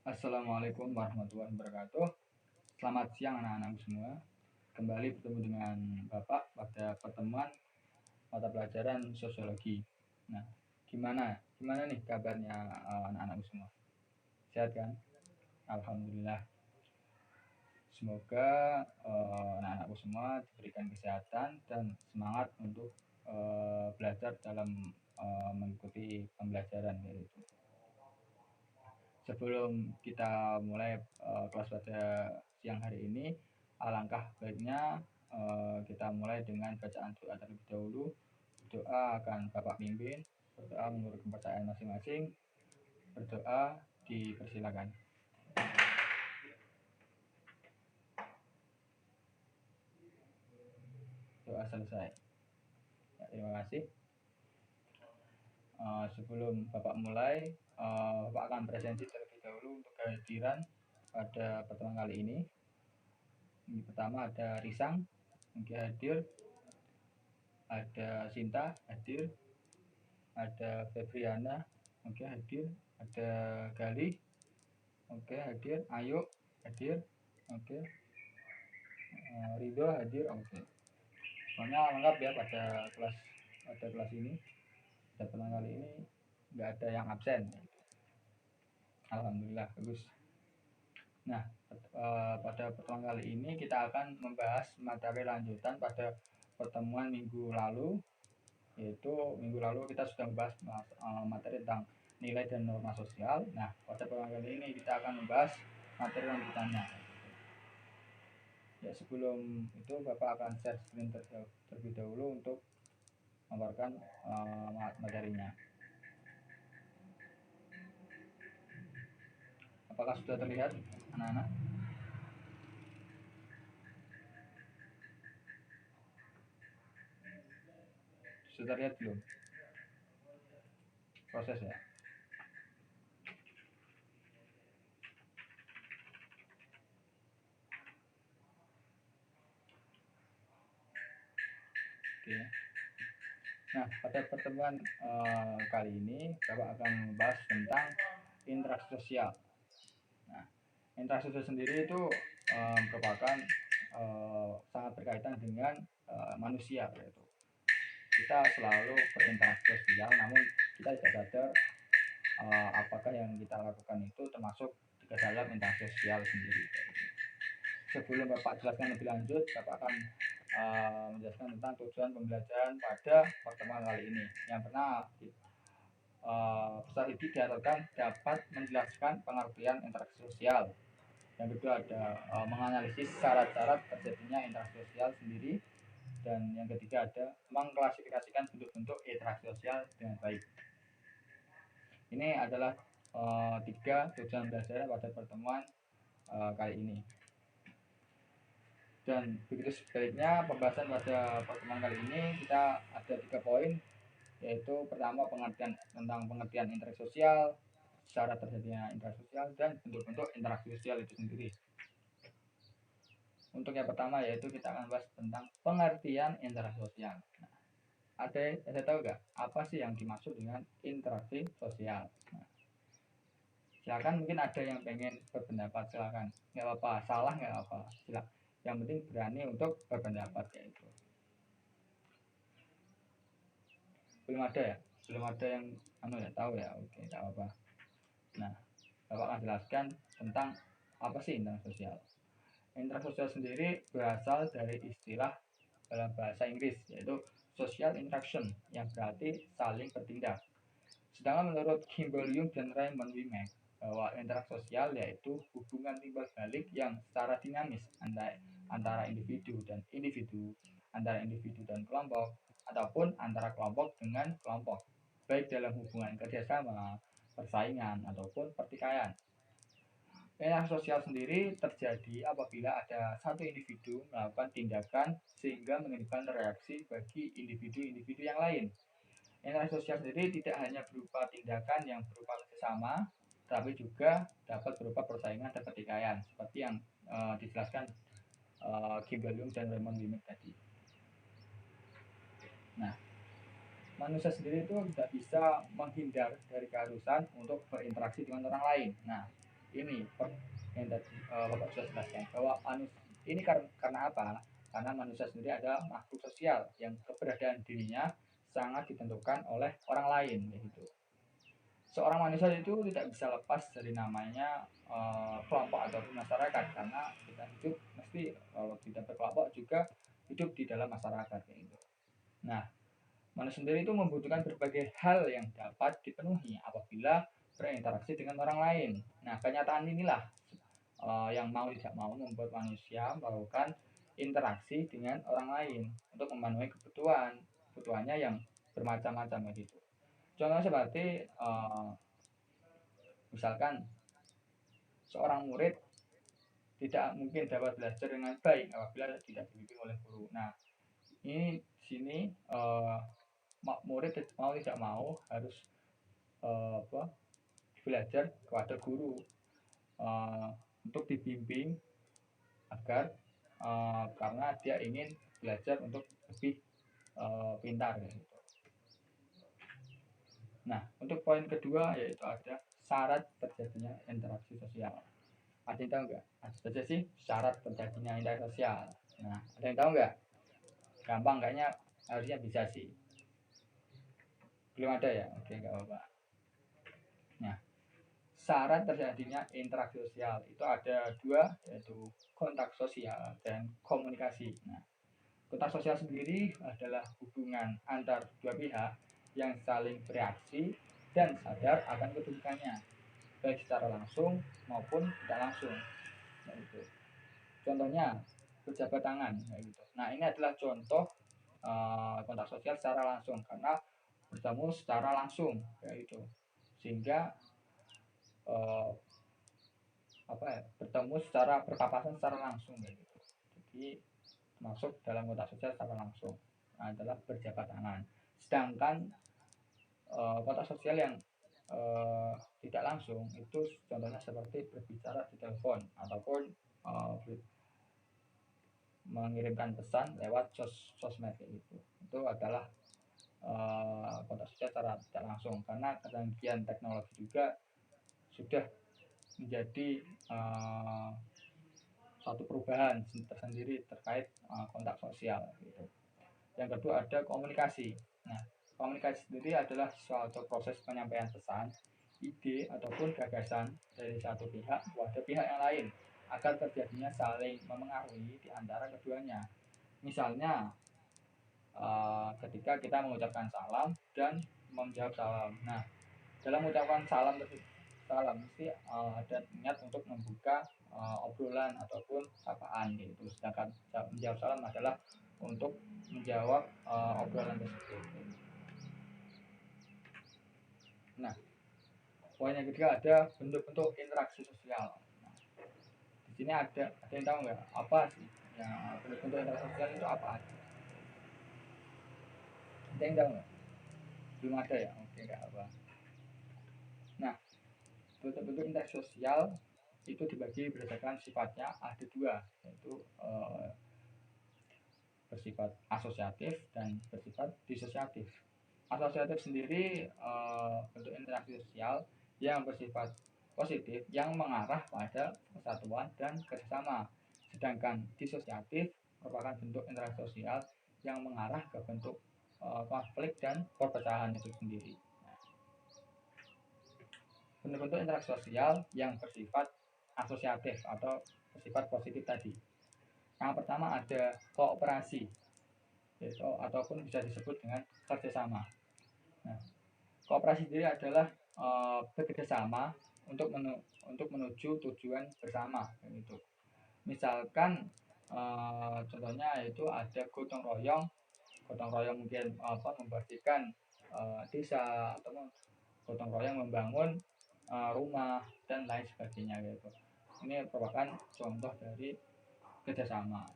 Assalamualaikum warahmatullahi wabarakatuh. Selamat siang anak-anakku semua. Kembali bertemu dengan Bapak pada pertemuan mata pelajaran sosiologi. Nah, gimana nih kabarnya anak-anakku semua? Sehat kan? Alhamdulillah. Semoga anak-anakku semua diberikan kesehatan dan semangat untuk belajar dalam mengikuti pembelajaran yaitu. Sebelum kita mulai kelas pada siang hari ini, alangkah baiknya kita mulai dengan bacaan doa terlebih dahulu. Doa akan Bapak pimpin, berdoa menurut kepercayaan masing-masing. Berdoa dipersilakan. Doa selesai. Ya, terima kasih. Sebelum Bapak mulai, Bapak akan presentasi terlebih dahulu untuk kehadiran pada pertemuan kali ini. Yang pertama ada Risang, mungkin hadir. Ada Sinta hadir, ada Febriana oke hadir, ada Gali oke hadir, Ayu hadir oke, Ridho hadir oke. Soalnya lengkap ya pada kelas ini, pada pertemuan kali ini nggak ada yang absen. Alhamdulillah bagus. Nah, pada pertemuan kali ini kita akan membahas materi lanjutan pada pertemuan minggu lalu, yaitu minggu lalu kita sudah membahas materi tentang nilai dan norma sosial. Nah, pada pertemuan kali ini kita akan membahas materi lanjutannya. Ya, sebelum itu Bapak akan share screen terlebih dahulu untuk memaparkan materinya. Apakah sudah terlihat anak-anak? Sudah terlihat belum? Proses ya. Oke. Nah, pada pertemuan kali ini Bapak akan membahas tentang interaksi sosial. Nah, interaksi sosial sendiri itu merupakan sangat berkaitan dengan manusia, yaitu kita selalu berinteraksi sosial, namun kita tidak sadar apakah yang kita lakukan itu termasuk ke dalam interaksi sosial sendiri. Sebelum Bapak jelaskan lebih lanjut, Bapak akan menjelaskan tentang tujuan pembelajaran pada pertemuan kali ini. Yang pertama, peserta ini diharapkan dapat menjelaskan pengertian interaksi sosial. Yang kedua ada menganalisis syarat-syarat terjadinya interaksi sosial sendiri. Dan yang ketiga ada mengklasifikasikan bentuk-bentuk interaksi sosial dengan baik. Ini adalah 3 tujuan belajar pada pertemuan kali ini. Dan begitu sebaliknya pembahasan pada pertemuan kali ini kita ada 3 poin, yaitu pertama tentang pengertian interaksi sosial, syarat terjadinya interaksi sosial, dan bentuk-bentuk interaksi sosial itu sendiri. Untuk yang pertama yaitu kita akan bahas tentang pengertian interaksi sosial. Nah, ada tahu nggak apa sih yang dimaksud dengan interaksi sosial? Nah, silakan, mungkin ada yang pengen berpendapat, silakan, nggak apa-apa, salah nggak apa, silakan. Yang penting berani untuk berpendapat yaitu. Belum ada yang tahu ya, oke, nggak apa-apa. Nah, Bapak akan jelaskan tentang apa sih interaksi sosial. Interaksi sosial sendiri berasal dari istilah dalam bahasa Inggris yaitu social interaction, yang berarti saling bertindak. Sedangkan menurut Kimball Young dan Raymond Wimek, bahwa interaksi sosial yaitu hubungan timbal balik yang secara dinamis antara individu dan individu, antara individu dan kelompok, ataupun antara kelompok dengan kelompok, baik dalam hubungan kerjasama, persaingan, ataupun pertikaian. Interaksi sosial sendiri terjadi apabila ada satu individu melakukan tindakan sehingga menimbulkan reaksi bagi individu-individu yang lain. Interaksi sosial sendiri tidak hanya berupa tindakan yang berupa kerjasama, tapi juga dapat berupa persaingan dan pertikaian, seperti yang dijelaskan Kimball Young dan Raymond Wimek tadi. Nah, manusia sendiri itu tidak bisa menghindar dari keharusan untuk berinteraksi dengan orang lain. Nah, ini yang tadi Bapak sudah jelaskan bahwa ini karena apa? Karena manusia sendiri adalah makhluk sosial yang keberadaan dirinya sangat ditentukan oleh orang lain, begitu. Seorang manusia itu tidak bisa lepas dari namanya kelompok ataupun masyarakat, karena kita hidup mesti kalau tidak berkelompok juga hidup di dalam masyarakat, gitu. Nah, manusia sendiri itu membutuhkan berbagai hal yang dapat dipenuhi apabila berinteraksi dengan orang lain. Nah, kenyataan inilah yang mau tidak mau membuat manusia melakukan interaksi dengan orang lain untuk memenuhi kebutuhannya yang bermacam-macam, gitu. Contohnya seperti misalkan seorang murid tidak mungkin dapat belajar dengan baik apabila tidak dibimbing oleh guru. Nah, ini di sini murid mau tidak mau harus belajar kepada guru untuk dibimbing agar karena dia ingin belajar untuk lebih pintar, gitu. Nah, untuk poin kedua yaitu ada syarat terjadinya interaksi sosial. Ada yang tahu nggak? Apa saja sih syarat terjadinya interaksi sosial? Nah, ada yang tahu nggak? Gampang kayaknya, harusnya bisa sih. Belum ada ya? Oke, nggak apa-apa. Nah, syarat terjadinya interaksi sosial itu ada dua, yaitu kontak sosial dan komunikasi. Nah, kontak sosial sendiri adalah hubungan antar dua pihak yang saling bereaksi dan sadar akan kedudukannya, baik secara langsung maupun tidak langsung. Nah, itu. Contohnya berjabat tangan, gitu. Nah, ini adalah contoh kontak sosial secara langsung karena bertemu secara langsung, gitu. Sehingga bertemu secara berpapasan secara langsung, gitu. Jadi masuk dalam kontak sosial secara langsung adalah berjabat tangan. Sedangkan kontak sosial yang tidak langsung itu contohnya seperti berbicara di telepon ataupun mengirimkan pesan lewat sosmed, gitu. Itu adalah kontak sosial secara tidak langsung, karena kecanggihan teknologi juga sudah menjadi satu perubahan tersendiri terkait kontak sosial, gitu. Yang kedua ada komunikasi. Nah, komunikasi sendiri adalah suatu proses penyampaian pesan, ide ataupun gagasan dari satu pihak kepada pihak yang lain agar terjadinya saling memengaruhi di antara keduanya. Misalnya ketika kita mengucapkan salam dan menjawab salam. Nah, dalam mengucapkan salam mesti ada niat untuk membuka obrolan ataupun sapaan, gitu. Sedangkan menjawab salam adalah untuk menjawab obrolan tersebut. Nah, poin yang ketiga ada bentuk-bentuk interaksi sosial. Nah, di sini ada yang tahu nggak apa sih ya bentuk-bentuk interaksi sosial itu apa? Ada yang tahu nggak? Belum ada ya? Oke, nggak apa. Nah, bentuk-bentuk interaksi sosial itu dibagi berdasarkan sifatnya ada dua, yaitu bersifat asosiatif dan bersifat disosiatif. Asosiatif sendiri bentuk interaksi sosial yang bersifat positif yang mengarah pada kesatuan dan kerjasama. Sedangkan disosiatif merupakan bentuk interaksi sosial yang mengarah ke bentuk konflik dan perpecahan itu sendiri. Bentuk-bentuk interaksi sosial yang bersifat asosiatif atau bersifat positif tadi. Yang pertama ada kooperasi, yaitu ataupun bisa disebut dengan kerjasama. Nah, kooperasi sendiri adalah bekerjasama untuk menuju tujuan bersama, gitu. Misalkan contohnya yaitu ada gotong royong mungkin membersihkan desa atau gotong royong membangun rumah dan lain sebagainya, gitu. Ini merupakan contoh dari kerjasama.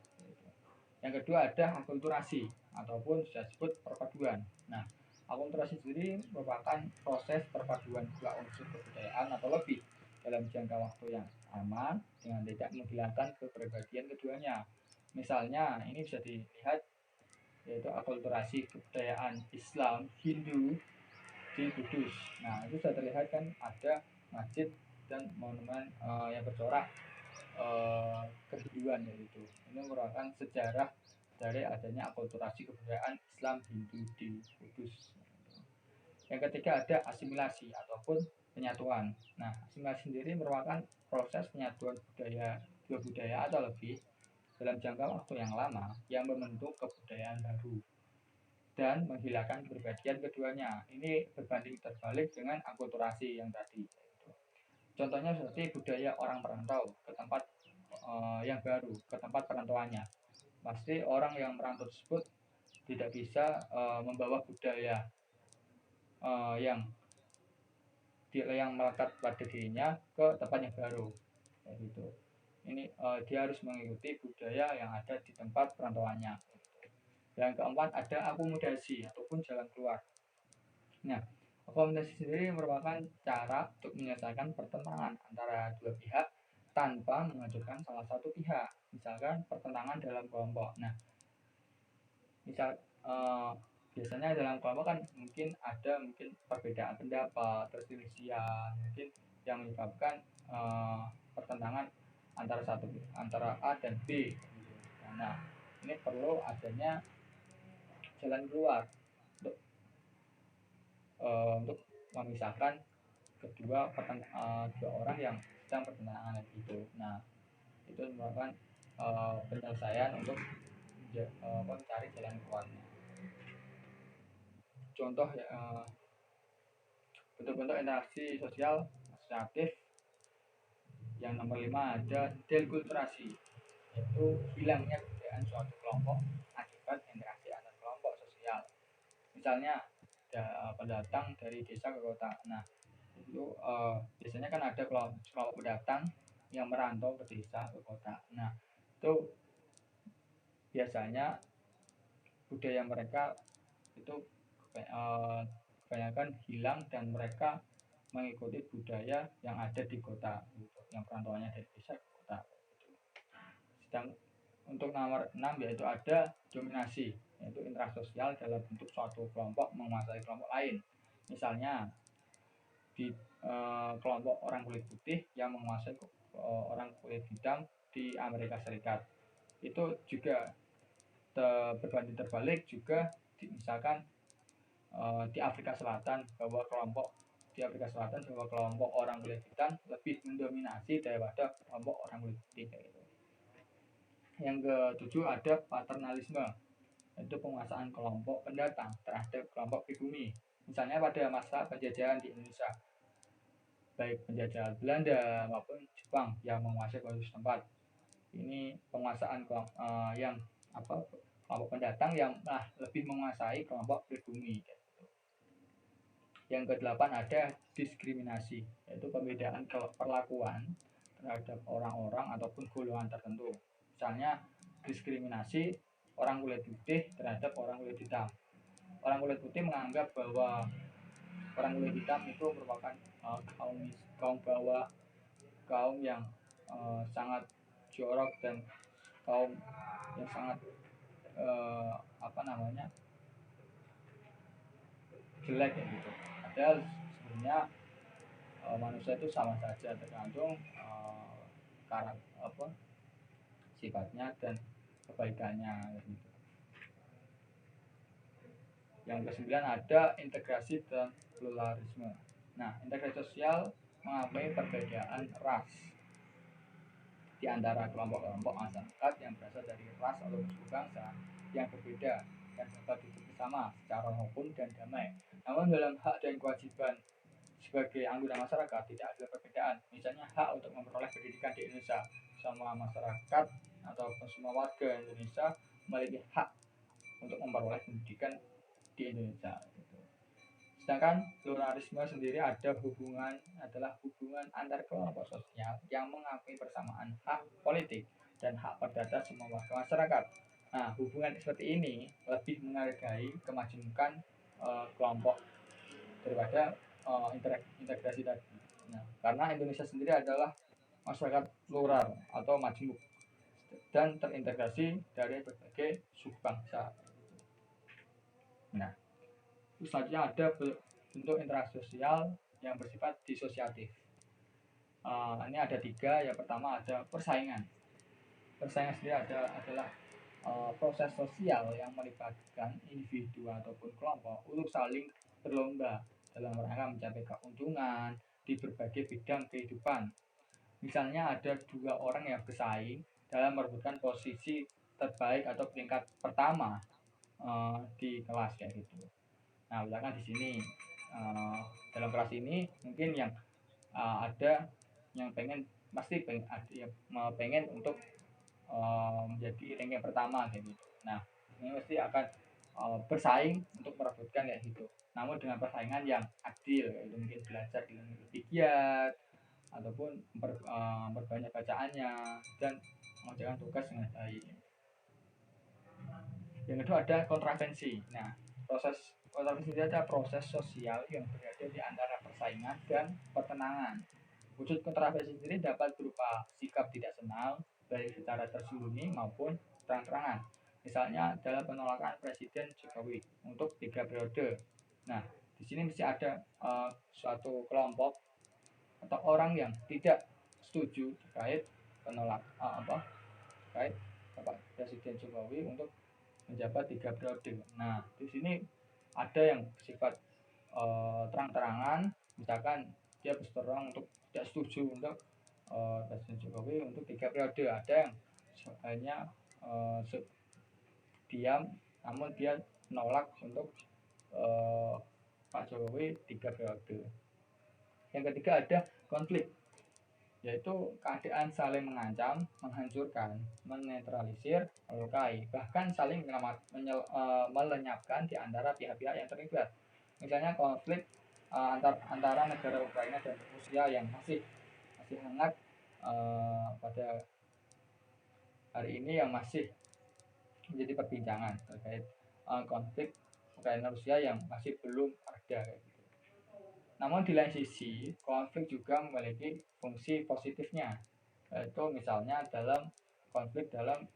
Yang kedua ada akulturasi ataupun bisa disebut perpaduan. Nah, akulturasi sendiri merupakan proses perpaduan dua unsur kebudayaan atau lebih dalam jangka waktu yang aman dengan tidak menghilangkan kepribadian keduanya. Misalnya ini bisa dilihat yaitu akulturasi kebudayaan Islam Hindu di Kudus. Nah, itu sudah terlihat kan ada masjid dan monumen corak kehinduan yaitu. Ini merupakan sejarah dari adanya akulturasi kebudayaan Islam Hindu di Kudus. Yang ketiga ada asimilasi ataupun penyatuan. Nah, asimilasi sendiri merupakan proses penyatuan dua budaya atau lebih dalam jangka waktu yang lama yang membentuk kebudayaan baru dan menghilangkan kepribadian keduanya. Ini berbanding terbalik dengan akulturasi yang tadi. Contohnya seperti budaya orang perantau ke tempat yang baru, ke tempat perantauannya. Pasti orang yang merantau tersebut tidak bisa membawa budaya yang melekat pada dirinya ke tempat yang baru. Gitu. Ini dia harus mengikuti budaya yang ada di tempat perantauannya. Yang keempat ada akomodasi ataupun jalan keluar. Nah, akomodasi sendiri merupakan cara untuk menyelesaikan pertentangan antara dua pihak tanpa mengajukan salah satu pihak. Misalkan pertentangan dalam kelompok. Nah, biasanya dalam kelompok kan mungkin ada perbedaan pendapat, perselisihan, mungkin yang menyebabkan pertentangan antara A dan B. Nah, ini perlu adanya jalan keluar untuk memisahkan kedua orang yang sedang pertentangan itu. Nah, itu merupakan penyelesaian untuk mencari jalan keluarnya. Contoh bentuk-bentuk interaksi sosial asosiatif yang nomor 5 ada dekulturasi, yaitu hilangnya kebudayaan suatu kelompok akibat interaksi antar kelompok sosial. Misalnya pendatang dari desa ke kota. Nah, itu biasanya kan ada kelompok pendatang yang merantau ke desa ke kota. Nah, itu biasanya budaya mereka itu kebanyakan hilang dan mereka mengikuti budaya yang ada di kota, gitu, yang perantauannya dari desa ke kota. Sedang untuk nomor 6 yaitu ada dominasi, yaitu interaksi sosial dalam bentuk suatu kelompok menguasai kelompok lain. Misalnya di kelompok orang kulit putih yang menguasai orang kulit hitam di Amerika Serikat. Itu juga berbanding terbalik juga misalkan di Afrika Selatan bahwa kelompok orang kulit hitam lebih mendominasi daripada kelompok orang kulit putih. Yang ketujuh ada paternalisme, yaitu penguasaan kelompok pendatang terhadap kelompok pribumi. Misalnya pada masa penjajahan di Indonesia, baik penjajahan Belanda maupun Jepang yang menguasai kondisi tempat. Ini penguasaan kelompok pendatang yang lebih menguasai kelompok pribumi. Yang kedelapan ada diskriminasi, yaitu pembedaan perlakuan terhadap orang-orang ataupun golongan tertentu. Misalnya diskriminasi orang kulit putih terhadap orang kulit hitam. Orang kulit putih menganggap bahwa orang kulit hitam itu merupakan kaum bawah, kaum yang sangat jorok dan kaum yang sangat jelek gitu. Padahal sebenarnya manusia itu sama saja, tergantung sifatnya dan kebaikannya gitu. Yang ke-9 ada integrasi dan pluralisme. Nah, integrasi sosial mengakui perbedaan ras di antara kelompok-kelompok masyarakat yang berasal dari ras atau suku bangsa yang berbeda dan dapat hidup bersama secara hukum dan damai. Namun dalam hak dan kewajiban sebagai anggota masyarakat tidak ada perbedaan. Misalnya hak untuk memperoleh pendidikan di Indonesia, semua masyarakat atau semua warga Indonesia memiliki hak untuk memperoleh pendidikan di Indonesia. Sedangkan pluralisme sendiri adalah hubungan antar kelompok sosial yang mengakui persamaan hak politik dan hak perdata semua warga masyarakat. Nah, hubungan seperti ini lebih menghargai kemajemukan kelompok daripada integrasi tadi. Nah, karena Indonesia sendiri adalah masyarakat plural atau majemuk dan terintegrasi dari berbagai suku bangsa. Nah, selanjutnya ada bentuk interaksi sosial yang bersifat disosiatif. Ini ada 3. Yang pertama ada persaingan. Persaingan sendiri adalah proses sosial yang melibatkan individu ataupun kelompok untuk saling berlomba dalam rangka mencapai keuntungan di berbagai bidang kehidupan. Misalnya ada 2 orang yang bersaing dalam merebutkan posisi terbaik atau peringkat pertama di kelas kayak gitu. Nah, misalkan di sini dalam kelas ini mungkin yang ada yang pasti pengen untuk menjadi ranking pertama kayak gitu. Nah, ini pasti akan bersaing untuk merebutkan kayak gitu. Namun dengan persaingan yang adil, yaitu mungkin belajar dengan lebih giat ataupun memperbanyak bacaannya dan mengerjakan tugas dengan baik. Yang kedua ada kontravensi. Nah, kontravensi itu adalah proses sosial yang berada di antara persaingan dan pertenangan. Wujud kontravensi sendiri dapat berupa sikap tidak senang, baik secara tersembunyi maupun terang-terangan. Misalnya dalam penolakan Presiden Jokowi untuk 3 periode. Nah, di sini mesti ada suatu kelompok atau orang yang tidak setuju terkait terkait Bapak Presiden Jokowi untuk menjabat 3 periode. Nah, di sini ada yang bersifat terang-terangan, misalkan dia berseteru untuk tidak setuju untuk Presiden Jokowi untuk 3 periode. Ada yang hanya diam, namun dia menolak untuk Pak Jokowi 3 periode. Yang ketiga ada konflik, yaitu keadaan saling mengancam, menghancurkan, menetralisir, melukai, bahkan saling melenyapkan di antara pihak-pihak yang terlibat. Misalnya konflik antara negara Ukraina dan Rusia yang masih hangat pada hari ini, yang masih menjadi perbincangan terkait konflik Ukraina Rusia yang masih belum reda. Namun di lain sisi, konflik juga memiliki fungsi positifnya, yaitu misalnya dalam konflik dalam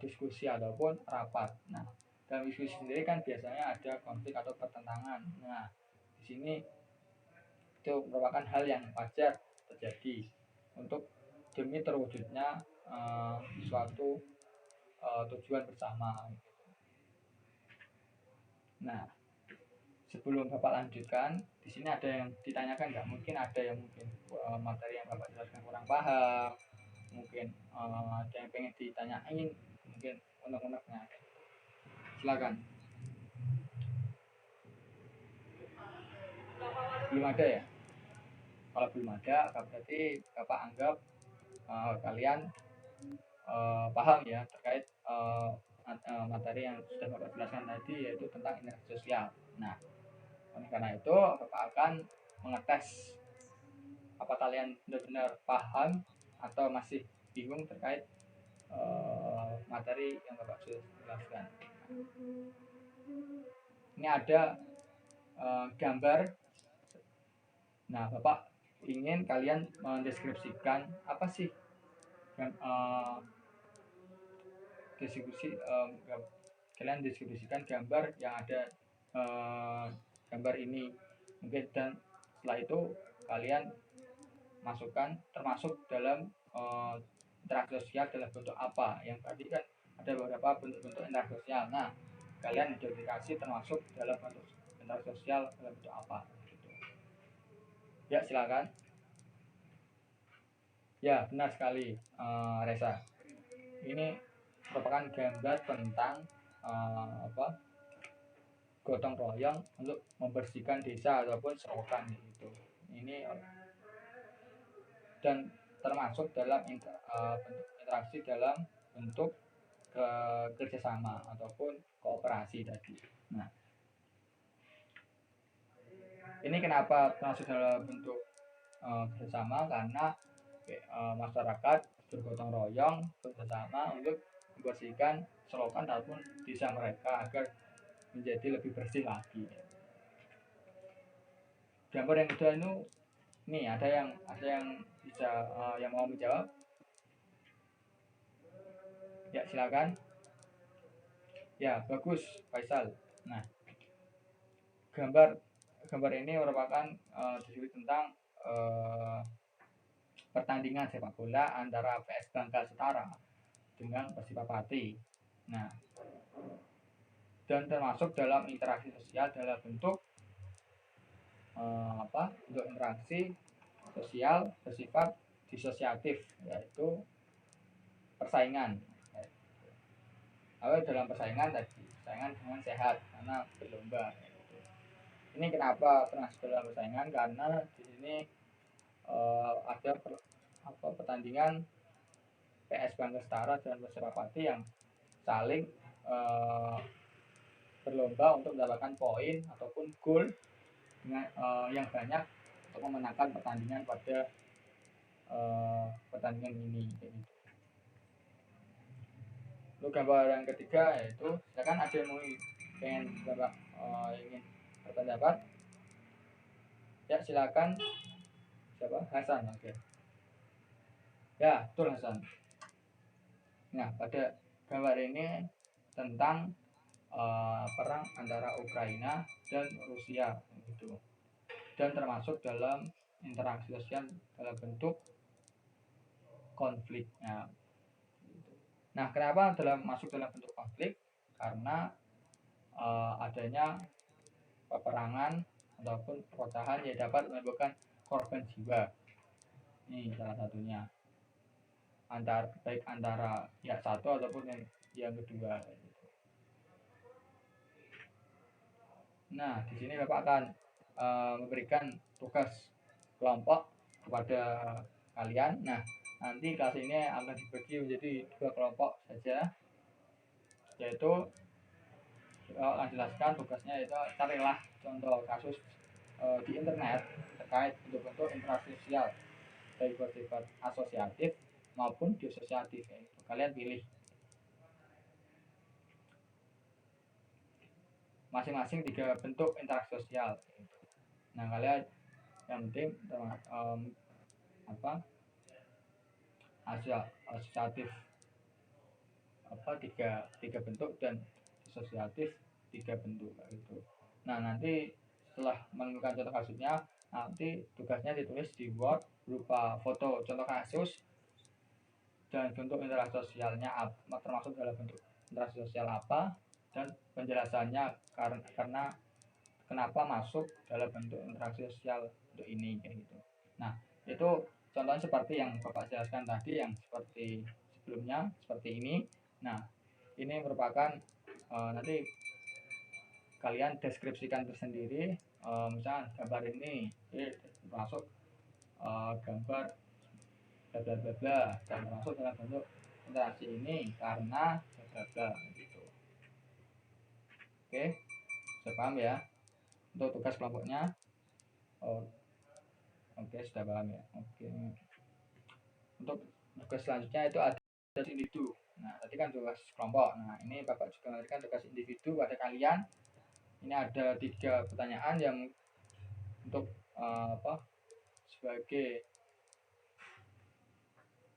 diskusi ataupun rapat. Nah, dalam diskusi sendiri kan biasanya ada konflik atau pertentangan. Nah, di sini itu merupakan hal yang wajar terjadi untuk demi terwujudnya suatu tujuan bersama. Nah, sebelum Bapak lanjutkan, di sini ada yang ditanyakan nggak? Mungkin ada yang materi yang Bapak jelaskan kurang paham, mungkin ada yang pengen ditanyain, mungkin unek-uneknya. Silakan. Belum ada ya? Kalau belum ada, berarti Bapak anggap kalian paham ya terkait materi yang sudah Bapak jelaskan tadi, yaitu tentang interaksi sosial. Nah, oleh karena itu Bapak akan mengetes apa kalian benar-benar paham atau masih bingung terkait materi yang Bapak sudah jelaskan. Ini ada gambar. Nah, Bapak ingin kalian mendeskripsikan apa sih kalian deskripsikan gambar yang ada gambar ini mungkin, dan setelah itu kalian masukkan termasuk dalam interaksi sosial dalam bentuk apa. Yang tadi kan ada beberapa bentuk-bentuk interaksi sosial. Nah, kalian identifikasi termasuk dalam bentuk interaksi sosial dalam bentuk apa gitu. Ya, silakan. Ya, benar sekali Reza. Ini merupakan gambar tentang gotong royong untuk membersihkan desa ataupun serokan gitu. Ini dan termasuk dalam bentuk interaksi dalam bentuk kerjasama ataupun kooperasi tadi. Nah, ini kenapa termasuk dalam bentuk kerjasama? Karena masyarakat bergotong royong bersama untuk membersihkan selokan ataupun desa mereka agar menjadi lebih bersih lagi. Gambar yang kedua itu nih, ada yang bisa yang mau menjawab? Ya, silakan. Ya, bagus Faisal. Nah, gambar ini merupakan tentang pertandingan sepak bola antara PS Bangka Setara dengan Persipa Pati. Nah, dan termasuk dalam interaksi sosial dalam bentuk bentuk interaksi sosial bersifat disosiatif, yaitu persaingan. Dalam persaingan dengan sehat karena berlomba. Ini kenapa termasuk dalam persaingan, karena di sini ada pertandingan PS Bangka Setara dan Persipa Pati yang saling berlomba untuk mendapatkan poin ataupun gol dengan yang banyak untuk memenangkan pertandingan pada pertandingan ini. Untuk gambar yang ketiga yaitu, silakan ada yang mau ingin berpendapat, ya silakan. Siapa? Hasan. Oke. Ya, betul Hasan. Nah, pada gambar ini tentang perang antara Ukraina dan Rusia gitu, dan termasuk dalam interaksi sosial dalam bentuk konflik. Nah, kenapa masuk dalam bentuk konflik? Karena adanya peperangan ataupun perpecahan yang dapat menimbulkan korban jiwa. Ini salah satunya, baik antara pihak satu ataupun yang kedua. Nah, di sini Bapak akan memberikan tugas kelompok kepada kalian. Nah, nanti kelas ini akan dibagi menjadi 2 kelompok saja, yaitu akan jelaskan tugasnya, yaitu carilah contoh kasus di internet terkait bentuk-bentuk interaksi sosial baik bersifat asosiatif maupun disosiatif. Kalian pilih masing-masing 3 bentuk interaksi sosial. Nah, kalian yang penting asosiatif tiga bentuk dan disosiatif 3 bentuk gitu. Nah, nanti setelah menemukan contoh kasusnya, nanti tugasnya ditulis di Word berupa foto contoh kasus dan bentuk interaksi sosialnya termasuk dalam bentuk interaksi sosial apa, dan penjelasannya karena kenapa masuk dalam bentuk interaksi sosial untuk ini kayak gitu. Nah, itu contohnya seperti yang Bapak jelaskan tadi, yang seperti sebelumnya seperti ini. Nah, ini merupakan nanti kalian deskripsikan tersendiri. Misalnya gambar ini masuk gambar bla bla bla bla, dan masuk dalam bentuk interaksi ini karena bla bla gitu. Oke, sudah paham ya untuk tugas kelompoknya? Oke, sudah paham ya. Oke, untuk tugas selanjutnya itu ada individu. Nah, tadi kan tugas kelompok. Nah, ini Bapak juga memberikan tugas individu pada kalian. Ini ada 3 pertanyaan yang untuk sebagai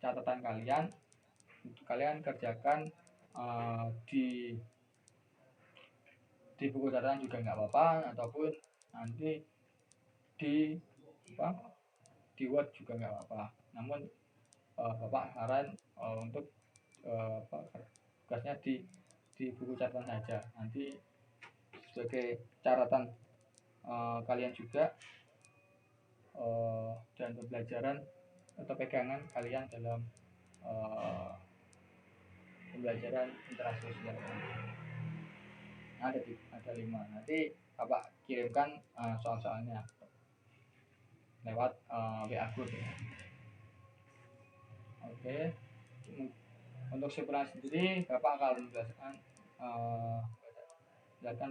catatan kalian, untuk kalian kerjakan di buku catatan juga nggak apa-apa, ataupun nanti di Word juga nggak apa-apa. Namun Bapak saran untuk tugasnya di buku catatan saja, nanti sebagai catatan kalian juga dan pembelajaran atau pegangan kalian dalam pembelajaran interaksi sosial. Ada 5. Nanti Bapak kirimkan soal-soalnya lewat WA group ya. Oke. Untuk simpulan sendiri, Bapak akan menjelaskan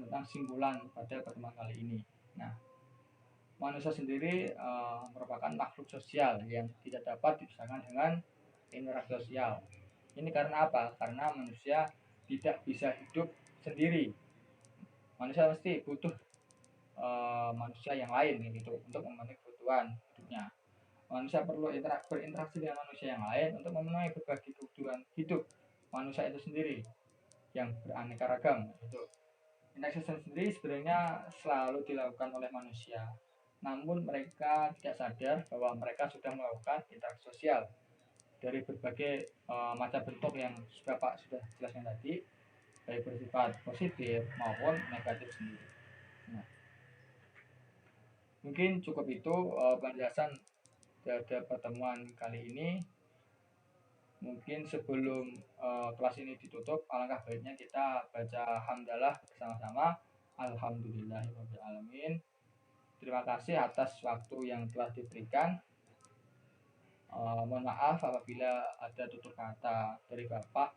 tentang simpulan pada pertemuan kali ini. Nah, manusia sendiri merupakan makhluk sosial yang tidak dapat dipisahkan dengan interaksi sosial. Ini karena apa? Karena manusia tidak bisa hidup sendiri. Manusia pasti butuh manusia yang lain gitu untuk memenuhi kebutuhan hidupnya. Manusia perlu berinteraksi dengan manusia yang lain untuk memenuhi berbagai kebutuhan hidup manusia itu sendiri yang beraneka ragam. Interaksi sendiri sebenarnya selalu dilakukan oleh manusia. namun mereka tidak sadar bahwa mereka sudah melakukan interaksi sosial dari berbagai macam bentuk yang Bapak sudah jelaskan tadi, baik bersifat positif maupun negatif sendiri. Nah, mungkin cukup itu penjelasan pada pertemuan kali ini. Mungkin sebelum kelas ini ditutup, alangkah baiknya kita baca hamdalah bersama-sama. Alhamdulillahirabbil alamin. Terima kasih atas waktu yang telah diberikan. Mohon maaf apabila ada tutur kata dari Bapak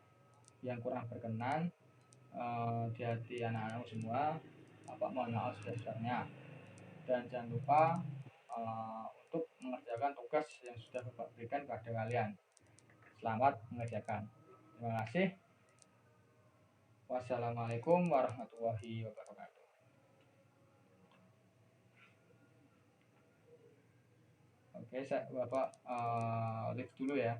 yang kurang berkenan di hati anak-anak semua. Bapak mohon maaf sebesar-besarnya. Dan jangan lupa untuk mengerjakan tugas yang sudah Bapak berikan kepada kalian. Selamat mengerjakan. Terima kasih. Wassalamualaikum warahmatullahi wabarakatuh. Oke, Bapak lift dulu ya.